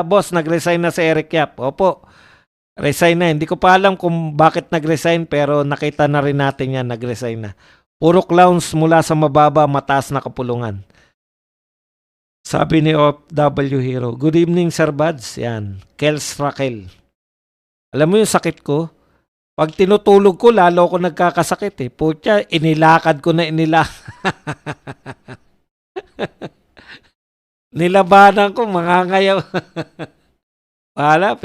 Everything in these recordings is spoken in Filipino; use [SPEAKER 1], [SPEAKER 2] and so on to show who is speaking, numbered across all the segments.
[SPEAKER 1] boss, nag-resign na si Eric Yap. Opo, resign na. Hindi ko pa alam kung bakit nag-resign pero nakita na rin natin yan, nag-resign na. Puro clowns mula sa mababa, mataas na kapulungan. Sabi ni OFW Hero. Good evening, Sir Buds. Yan. Kels Raquel. Alam mo yung sakit ko? Pag tinutulog ko, lalo ako nagkakasakit eh. Putya, inilakad ko na nilabanan ko, mangangayaw. Wala,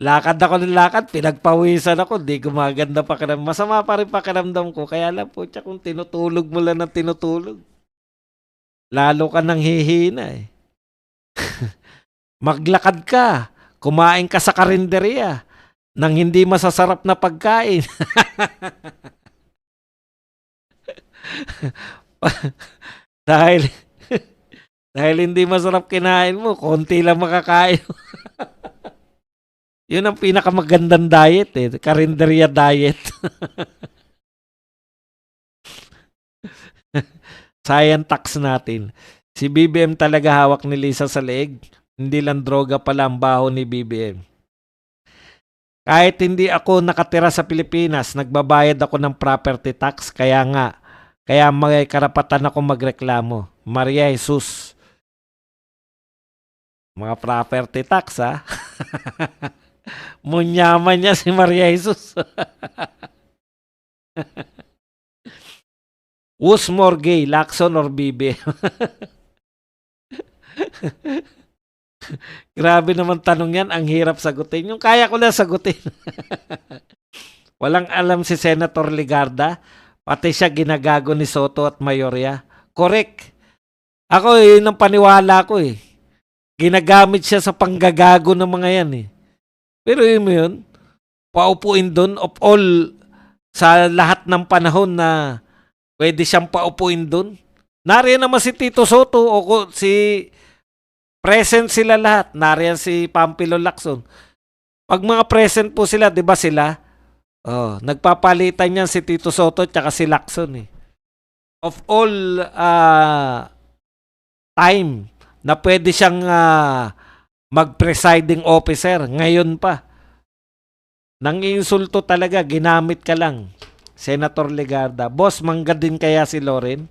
[SPEAKER 1] lakad ako ng lakad, pinagpawisan ako, di gumaganda pakiramdam. Masama pa rin pakiramdam ko. Kaya lang, putya, kung tinutulog mo lang ng tinutulog, lalo ka nang hihina eh. Maglakad ka, kumain ka sa karinderya, nang hindi masasarap na pagkain. dahil hindi masarap kinain mo, konti lang makakain. Yun ang pinakamagandang diet eh, karinderya diet. Science tax natin. Si BBM talaga hawak ni Lisa sa leeg. Hindi lang droga pala ang baho ni BBM. Kahit hindi ako nakatira sa Pilipinas, nagbabayad ako ng property tax. Kaya may karapatan ako magreklamo. Maria Jesus. Mga property tax ha. Munyaman niya si Maria Jesus. Who's more gay, Lacson or BBM? Grabe naman tanong yan. Ang hirap sagutin. Yung kaya ko na sagutin. Walang alam si Senator Ligarda. Pati siya ginagago ni Soto at Mayorya. Correct. Ako yun ang paniwala ko eh. Ginagamit siya sa panggagago ng mga yan eh. Pero yun, paupuin doon of all sa lahat ng panahon na pwede siyang paupuin doon. Nariyan naman si Tito Soto o si present sila lahat. Nariyan si Pampilo Lacson. Pag mga present po sila, di ba sila? Oh, nagpapalitan niyan si Tito Soto at si Lacson eh. Of all time na pwede siyang mag-presiding officer, ngayon pa. Nang insulto talaga, ginamit ka lang. Senator Legarda. Boss, mangga din kaya si Loren?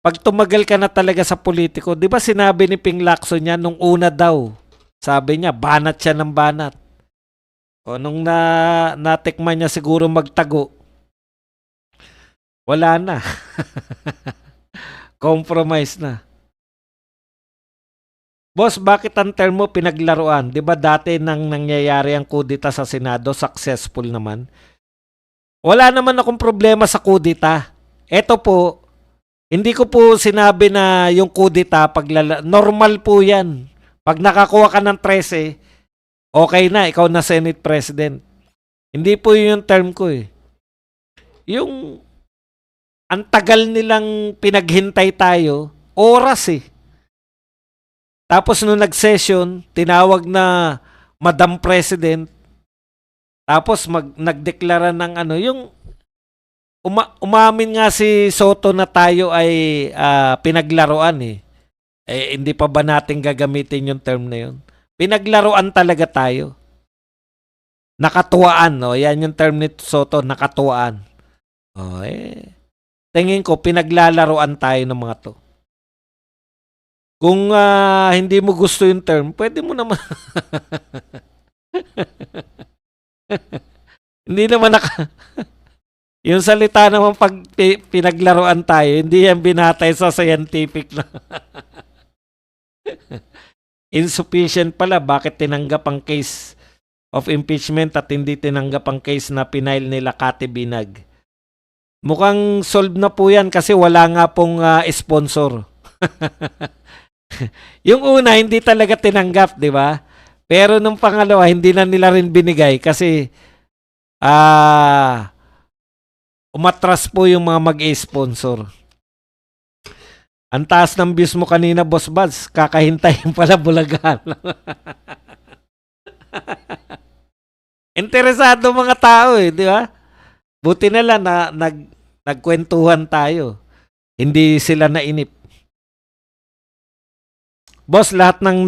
[SPEAKER 1] Pag tumagal ka na talaga sa politiko, di ba sinabi ni Ping Lacson niya nung una daw, sabi niya, banat siya ng banat. O nung natikman niya siguro magtago, wala na. Compromise na. Boss, bakit ang term mo pinaglaruan? Di ba dati nang nangyayari ang kudita sa Senado, successful naman? Wala naman akong problema sa kudita. Eto po, hindi ko po sinabi na yung kudita, normal po yan. Pag nakakuha ka ng 13, okay na, ikaw na Senate President. Hindi po yun yung term ko eh. Yung ang tagal nilang pinaghintay tayo, oras eh. Tapos nung nag-session, tinawag na Madam President. Tapos nagdeklara ng yung umamin nga si Soto na tayo ay pinaglaruan eh. Hindi pa ba natin gagamitin yung term na yun? Pinaglaruan talaga tayo. Nakatuwaan, no? Yan yung term ni Soto, nakatuwaan. Tingin ko, pinaglalaruan tayo ng mga to. Kung hindi mo gusto yung term, pwede mo naman. Hindi naman yung salita naman pag pinaglaruan tayo, hindi yan binatay sa scientific na. Insufficient pala, bakit tinanggap ang case of impeachment at hindi tinanggap ang case na pinail nila Kati Binag? Mukhang solved na po yan kasi wala nga pong sponsor. Yung una, hindi talaga tinanggap, di ba? Pero nung pangalawa, hindi na nila rin binigay kasi umatras po yung mga mag-sponsor. Ang taas ng views mo kanina, Boss Buds. Kakahintayin pala Bulagan. Interesado mga tao eh, di ba? Buti na lang na nagkwentuhan tayo. Hindi sila nainip. Boss, lahat ng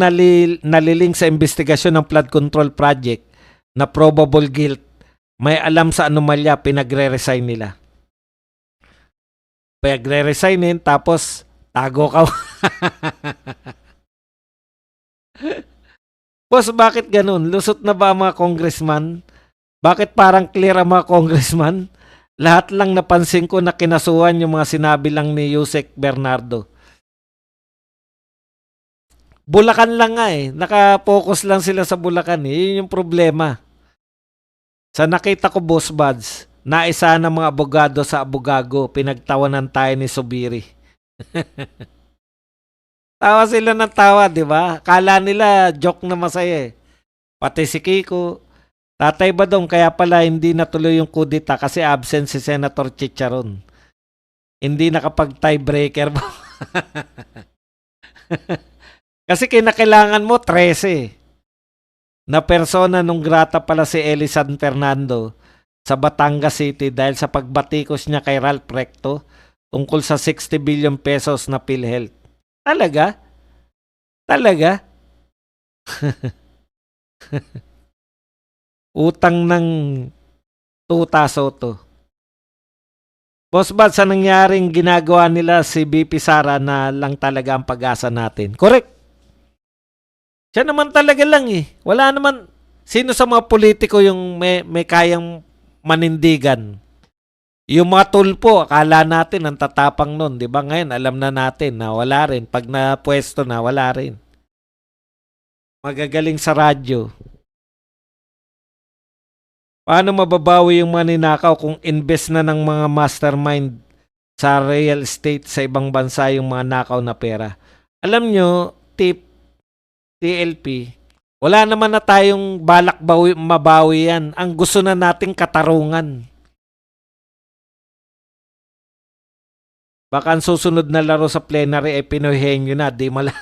[SPEAKER 1] naliling sa investigasyon ng flood control project na probable guilt, may alam sa anomalya, pinagre-resign nila. Pinagre-resignin, tapos tago ka. Boss, bakit ganun? Lusot na ba ang mga congressman? Bakit parang clear ang mga congressman? Lahat lang napansin ko na kinasuhan yung mga sinabi lang ni Yusek Bernardo. Bulacan lang nga eh. Nakapokus lang sila sa Bulacan eh. Yun yung problema. Sa nakita ko, Boss Buds, naisa ng mga abogado sa abogago, pinagtawanan tayo ni Subiri. Tawa sila ng tawa, di ba? Kala nila joke na masaya eh. Pati si Kiko. Tatay Badong, kaya pala hindi natuloy yung kudita kasi absent si Senator Chicharon. Hindi nakapag-tiebreaker mo. Kasi kinakailangan mo 13 na persona nung grata pala si Eli San Fernando sa Batangas City dahil sa pagbatikos niya kay Ralph Recto tungkol sa 60 billion pesos na PhilHealth. Talaga? Talaga? Utang ng tuta Soto. Boss Bad, sa nangyaring ginagawa nila si BP Sara na lang talaga ang pag-asa natin. Correct. Siya naman talaga lang eh. Wala naman. Sino sa mga politiko yung may kayang manindigan? Yung mga tulpo, akala natin ang tatapang nun. Di ba ngayon, alam na natin na wala rin. Pag napwesto na, wala rin. Magagaling sa radyo. Paano mababawi yung maninakaw kung invest na ng mga mastermind sa real estate sa ibang bansa yung mga nakaw na pera? Alam nyo, tip, TLP, wala naman na tayong balak mabawi yan. Ang gusto na nating katarungan. Baka ang susunod na laro sa plenary ay Pinoy Henyo na, di mala.